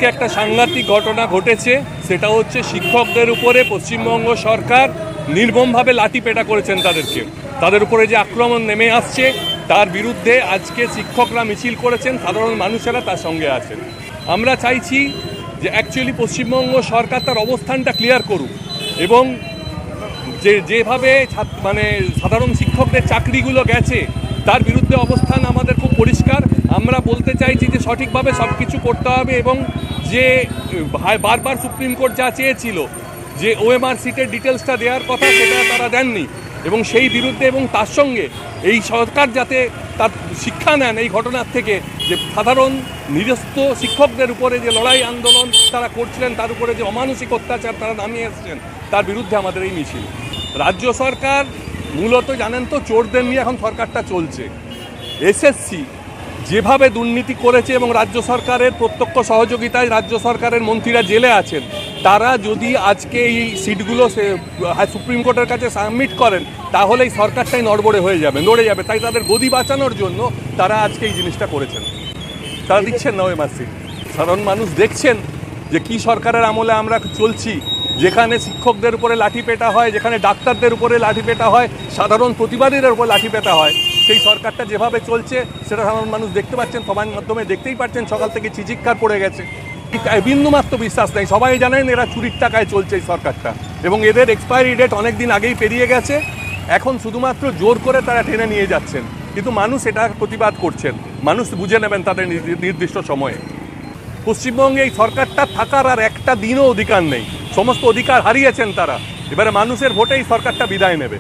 আজকে একটা সাংঘাতিক ঘটনা ঘটেছে, সেটা হচ্ছে শিক্ষকদের উপরে পশ্চিমবঙ্গ সরকার নির্মমভাবে লাঠিপেটা করেছেন। তাদের উপরে যে আক্রমণ নেমে আসছে তার বিরুদ্ধে আজকে শিক্ষকরা মিছিল করেছেন, সাধারণ মানুষেরা তার সঙ্গে আছেন। আমরা চাইছি যে অ্যাকচুয়ালি পশ্চিমবঙ্গ সরকার তার অবস্থানটা ক্লিয়ার করুক এবং যেভাবে সাধারণ শিক্ষকদের চাকরিগুলো গেছে তার বিরুদ্ধে অবস্থান আমাদের খুব পরিষ্কার। আমরা বলতে চাইছি যে সঠিকভাবে সব কিছু করতে হবে এবং যে বারবার সুপ্রিম কোর্ট যা চেয়েছিল যে ওএমআর সিটের ডিটেলসটা দেওয়ার কথা সেটা তারা দেননি এবং সেই বিরুদ্ধে এবং তার সঙ্গে এই সরকার যাতে তার শিক্ষা নেন এই ঘটনার থেকে, যে সাধারণ নিরস্ত শিক্ষকদের উপরে যে লড়াই আন্দোলন তারা করছিলেন, তার উপরে যে অমানসিক অত্যাচার তারা নামিয়ে এসেছেন, তার বিরুদ্ধে আমাদের এই মিছিল। রাজ্য সরকার মূলত জানেন তো চোরদের নিয়ে এখন সরকারটা চলছে। এসএসসি যেভাবে দুর্নীতি করেছে এবং রাজ্য সরকারের প্রত্যক্ষ সহযোগিতায় রাজ্য সরকারের মন্ত্রীরা জেলে আছেন, তারা যদি আজকে এই সিটগুলো সুপ্রিম কোর্টের কাছে সাবমিট করেন তাহলে এই সরকারটাই নড়বড়ে হয়ে যাবে, নড়ে যাবে। তাই তাদের গদি বাঁচানোর জন্য তারা আজকে এই জিনিসটা করেছেন। তারা দিচ্ছেন না ওএমআর সিট। সাধারণ মানুষ দেখছেন যে কি সরকারের আমলে আমরা চলছি, যেখানে শিক্ষকদের উপরে লাঠিপেটা হয়, যেখানে ডাক্তারদের উপরে লাঠিপেটা হয়, সাধারণ প্রতিবাদীদের উপরে লাঠিপেটা হয়। সেই সরকারটা যেভাবে চলছে সেটা সাধারণ মানুষ দেখতে পাচ্ছেন, সবার মাধ্যমে দেখতেই পাচ্ছেন। সকাল থেকে চিৎকার পড়ে গেছে, বিন্দুমাত্র বিশ্বাস নেই। সবাই জানেন এরা চুরির টাকায় চলছে এই সরকারটা এবং এদের এক্সপায়ারি ডেট অনেক দিন আগেই পেরিয়ে গেছে। এখন শুধুমাত্র জোর করে তারা টেনে নিয়ে যাচ্ছেন, কিন্তু মানুষ এটা প্রতিবাদ করছেন। মানুষ বুঝে নেবেন তাদের নির্দিষ্ট সময়ে। পশ্চিমবঙ্গে এই সরকারটা থাকার আর একটা দিনও অধিকার নেই, সমস্ত অধিকার হারিয়েছেন তারা। এবারে মানুষের ভোটে এই সরকারটা বিদায় নেবে।